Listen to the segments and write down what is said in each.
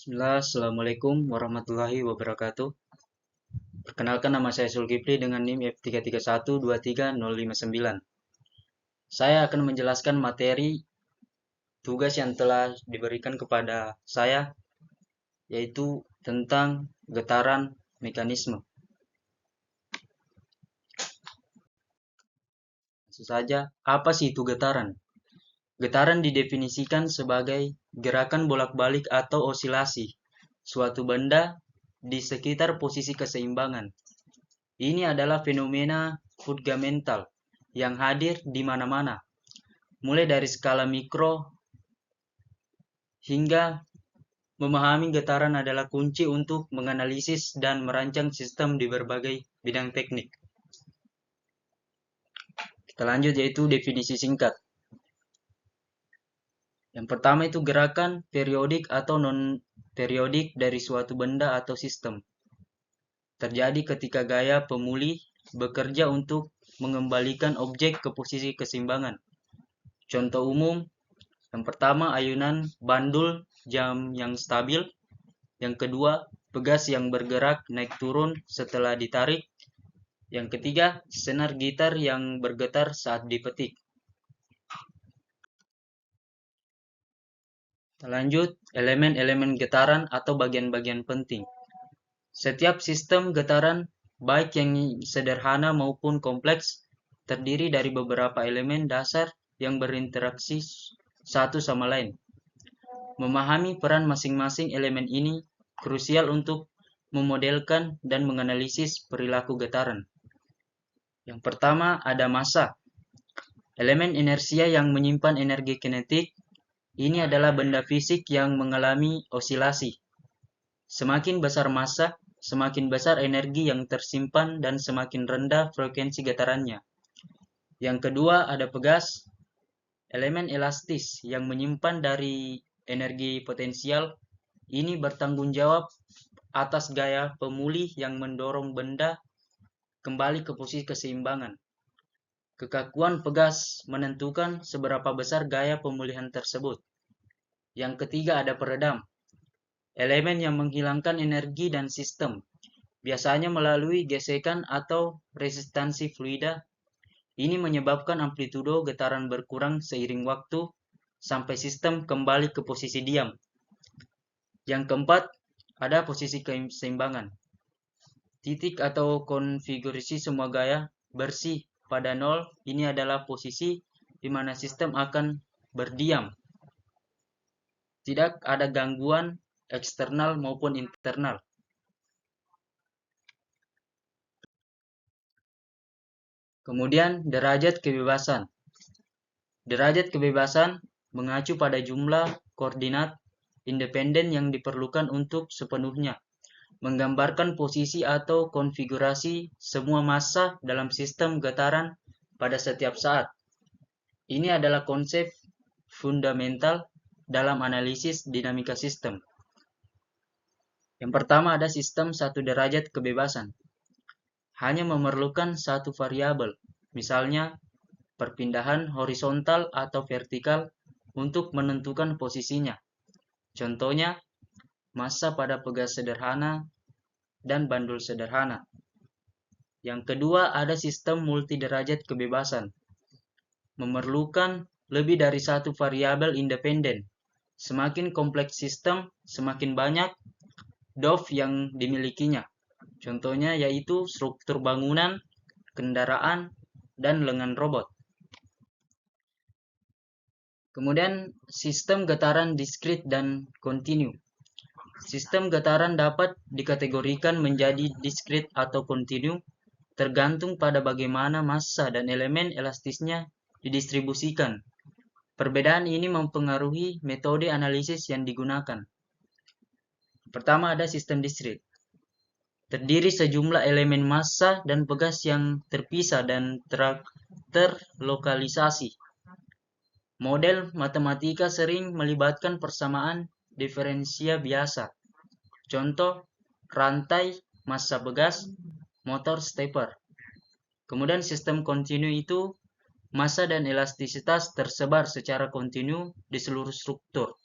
Bismillah, Assalamualaikum warahmatullahi wabarakatuh. Perkenalkan, nama saya Zulkifli dengan NIM F3312359. Saya akan menjelaskan materi tugas yang telah diberikan kepada saya, yaitu tentang getaran mekanisme. Langsung saja, apa sih itu getaran? Getaran didefinisikan sebagai gerakan bolak-balik atau osilasi suatu benda di sekitar posisi keseimbangan. Ini adalah fenomena fundamental yang hadir di mana-mana, mulai dari skala mikro hingga memahami getaran adalah kunci untuk menganalisis dan merancang sistem di berbagai bidang teknik. Kita lanjut, yaitu definisi singkat. Yang pertama itu gerakan periodik atau non-periodik dari suatu benda atau sistem. Terjadi ketika gaya pemulih bekerja untuk mengembalikan objek ke posisi keseimbangan. Contoh umum, yang pertama ayunan bandul jam yang stabil. Yang kedua, pegas yang bergerak naik turun setelah ditarik. Yang ketiga, senar gitar yang bergetar saat dipetik. Lanjut, elemen-elemen getaran atau bagian-bagian penting. Setiap sistem getaran, baik yang sederhana maupun kompleks, terdiri dari beberapa elemen dasar yang berinteraksi satu sama lain. Memahami peran masing-masing elemen ini krusial untuk memodelkan dan menganalisis perilaku getaran. Yang pertama ada massa. Elemen inersia yang menyimpan energi kinetik. Ini adalah benda fisik yang mengalami osilasi. Semakin besar massa, semakin besar energi yang tersimpan dan semakin rendah frekuensi getarannya. Yang kedua ada pegas. Elemen elastis yang menyimpan dari energi potensial. Ini bertanggung jawab atas gaya pemulih yang mendorong benda kembali ke posisi keseimbangan. Kekakuan pegas menentukan seberapa besar gaya pemulihan tersebut. Yang ketiga ada peredam. Elemen yang menghilangkan energi dan sistem, biasanya melalui gesekan atau resistansi fluida. Ini menyebabkan amplitudo getaran berkurang seiring waktu sampai sistem kembali ke posisi diam. Yang keempat, ada posisi keseimbangan. Titik atau konfigurasi semua gaya bersih pada nol. Ini adalah posisi di mana sistem akan berdiam. Tidak ada gangguan eksternal maupun internal. Kemudian derajat kebebasan. Derajat kebebasan mengacu pada jumlah koordinat independen yang diperlukan untuk sepenuhnya menggambarkan posisi atau konfigurasi semua massa dalam sistem getaran pada setiap saat. Ini adalah konsep fundamental dalam analisis dinamika sistem. Yang pertama ada sistem satu derajat kebebasan. Hanya memerlukan satu variabel, misalnya perpindahan horizontal atau vertikal untuk menentukan posisinya. Contohnya, massa pada pegas sederhana dan bandul sederhana. Yang kedua ada sistem multiderajat kebebasan. Memerlukan lebih dari satu variabel independen. Semakin kompleks sistem, semakin banyak DOF yang dimilikinya. Contohnya yaitu struktur bangunan, kendaraan, dan lengan robot. Kemudian sistem getaran diskrit dan kontinu. Sistem getaran dapat dikategorikan menjadi diskrit atau kontinu tergantung pada bagaimana massa dan elemen elastisnya didistribusikan. Perbedaan ini mempengaruhi metode analisis yang digunakan. Pertama ada sistem diskrit. Terdiri sejumlah elemen massa dan pegas yang terpisah dan terlokalisasi. Model matematika sering melibatkan persamaan diferensia biasa. Contoh, rantai massa pegas, motor stepper. Kemudian sistem kontinu itu massa dan elastisitas tersebar secara kontinu di seluruh struktur.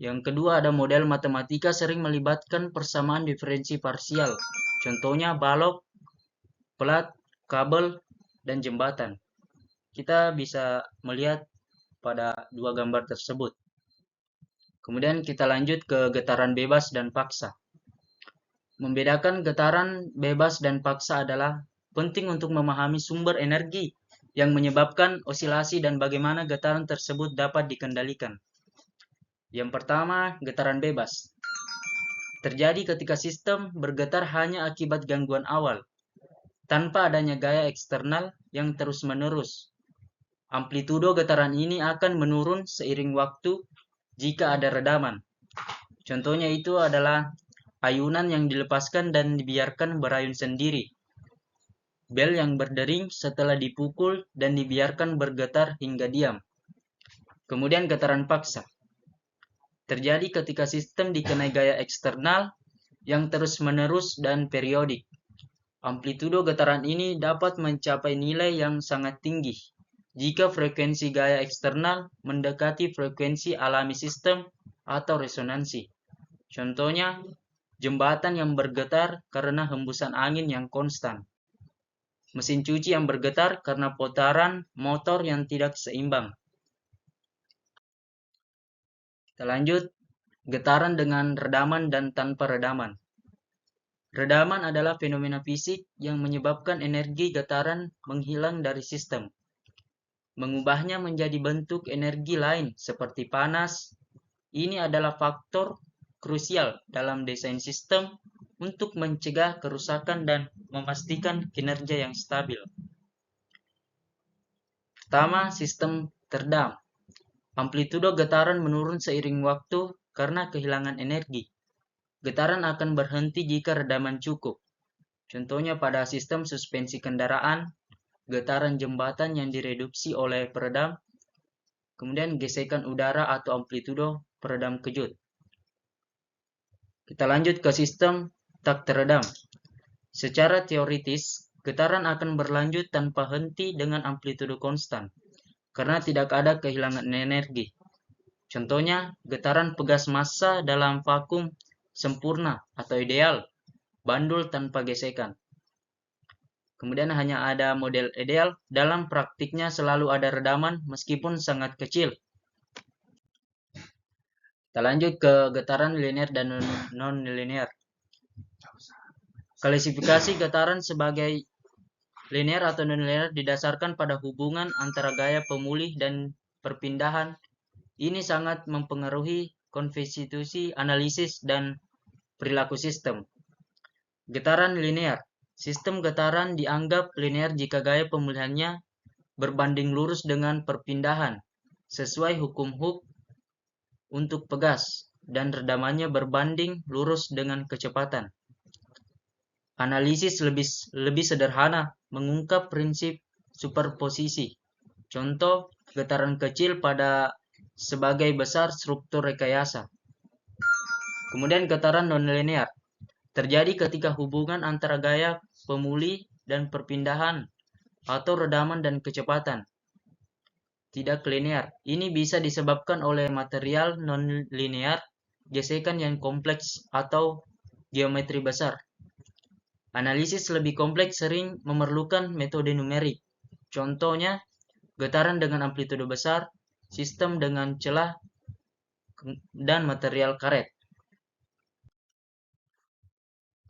Yang kedua ada model matematika sering melibatkan persamaan diferensi parsial. Contohnya balok, plat, kabel, dan jembatan. Kita bisa melihat pada dua gambar tersebut. Kemudian kita lanjut ke getaran bebas dan paksa. Membedakan getaran bebas dan paksa adalah penting untuk memahami sumber energi yang menyebabkan osilasi dan bagaimana getaran tersebut dapat dikendalikan. Yang pertama, getaran bebas. Terjadi ketika sistem bergetar hanya akibat gangguan awal, tanpa adanya gaya eksternal yang terus-menerus. Amplitudo getaran ini akan menurun seiring waktu jika ada redaman. Contohnya itu adalah ayunan yang dilepaskan dan dibiarkan berayun sendiri. Bel yang berdering setelah dipukul dan dibiarkan bergetar hingga diam. Kemudian getaran paksa. Terjadi ketika sistem dikenai gaya eksternal yang terus-menerus dan periodik. Amplitudo getaran ini dapat mencapai nilai yang sangat tinggi jika frekuensi gaya eksternal mendekati frekuensi alami sistem atau resonansi. Contohnya, jembatan yang bergetar karena hembusan angin yang konstan. Mesin cuci yang bergetar karena putaran motor yang tidak seimbang. Kita lanjut, getaran dengan redaman dan tanpa redaman. Redaman adalah fenomena fisik yang menyebabkan energi getaran menghilang dari sistem, mengubahnya menjadi bentuk energi lain seperti panas. Ini adalah faktor krusial dalam desain sistem untuk mencegah kerusakan dan memastikan kinerja yang stabil. Pertama, sistem teredam. Amplitudo getaran menurun seiring waktu karena kehilangan energi. Getaran akan berhenti jika redaman cukup. Contohnya pada sistem suspensi kendaraan, getaran jembatan yang direduksi oleh peredam, kemudian gesekan udara atau amplitudo peredam kejut. Kita lanjut ke sistem tak teredam. Secara teoritis, getaran akan berlanjut tanpa henti dengan amplitudo konstan, karena tidak ada kehilangan energi. Contohnya, getaran pegas massa dalam vakum sempurna atau ideal, bandul tanpa gesekan. Kemudian hanya ada model ideal, dalam praktiknya selalu ada redaman meskipun sangat kecil. Kita lanjut ke getaran linear dan non-linear. Klasifikasi getaran sebagai linear atau non-linear didasarkan pada hubungan antara gaya pemulih dan perpindahan. Ini sangat mempengaruhi konstitusi analisis dan perilaku sistem. Getaran linear. Sistem getaran dianggap linear jika gaya pemulihannya berbanding lurus dengan perpindahan, sesuai hukum Hooke untuk pegas, dan redamannya berbanding lurus dengan kecepatan. Analisis lebih sederhana mengungkap prinsip superposisi. Contoh, getaran kecil pada sebagai besar struktur rekayasa. Kemudian getaran non-linear. Terjadi ketika hubungan antara gaya pemulih dan perpindahan atau redaman dan kecepatan tidak linear. Ini bisa disebabkan oleh material non-linear, gesekan yang kompleks, atau geometri besar. Analisis lebih kompleks sering memerlukan metode numerik. Contohnya, getaran dengan amplitudo besar, sistem dengan celah, dan material karet.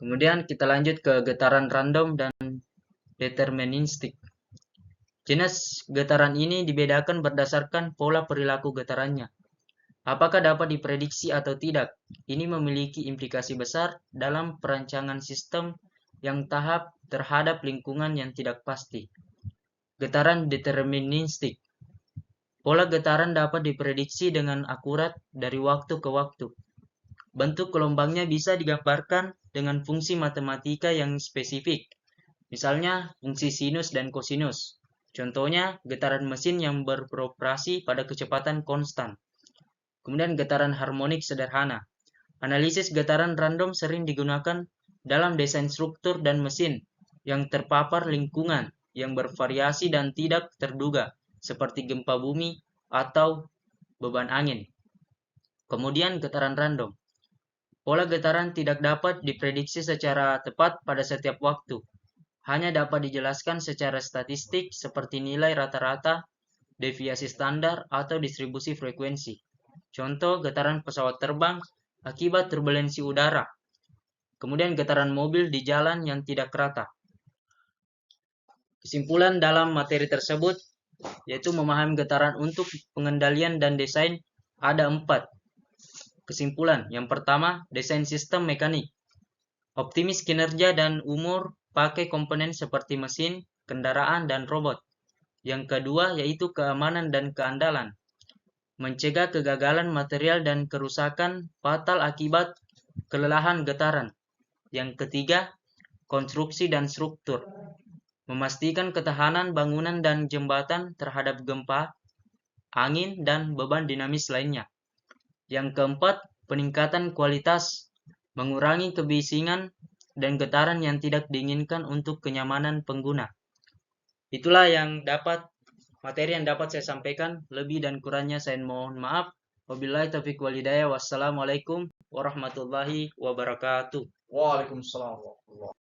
Kemudian kita lanjut ke getaran random dan deterministik. Jenis getaran ini dibedakan berdasarkan pola perilaku getarannya. Apakah dapat diprediksi atau tidak? Ini memiliki implikasi besar dalam perancangan sistem yang tahap terhadap lingkungan yang tidak pasti. Getaran deterministik. Pola getaran dapat diprediksi dengan akurat dari waktu ke waktu. Bentuk gelombangnya bisa digambarkan dengan fungsi matematika yang spesifik. Misalnya, fungsi sinus dan kosinus. Contohnya, getaran mesin yang beroperasi pada kecepatan konstan. Kemudian getaran harmonik sederhana. Analisis getaran random sering digunakan dalam desain struktur dan mesin yang terpapar lingkungan yang bervariasi dan tidak terduga, seperti gempa bumi atau beban angin. Kemudian getaran random. Pola getaran tidak dapat diprediksi secara tepat pada setiap waktu. Hanya dapat dijelaskan secara statistik seperti nilai rata-rata, deviasi standar, atau distribusi frekuensi. Contoh getaran pesawat terbang akibat turbulensi udara. Kemudian getaran mobil di jalan yang tidak rata. Kesimpulan dalam materi tersebut yaitu memahami getaran untuk pengendalian dan desain ada 4. Kesimpulan, yang pertama, desain sistem mekanik. Optimis kinerja dan umur pakai komponen seperti mesin, kendaraan, dan robot. Yang kedua yaitu keamanan dan keandalan. Mencegah kegagalan material dan kerusakan fatal akibat kelelahan getaran. Yang ketiga, konstruksi dan struktur. Memastikan ketahanan bangunan dan jembatan terhadap gempa, angin, dan beban dinamis lainnya. Yang keempat, peningkatan kualitas, mengurangi kebisingan dan getaran yang tidak diinginkan untuk kenyamanan pengguna. Itulah materi yang dapat saya sampaikan. Lebih dan kurangnya saya mohon maaf. Wabillahi taufiq wal hidayah. Wassalamualaikum warahmatullahi wabarakatuh. Waalaikumsalam warahmatullahi wabarakatuh.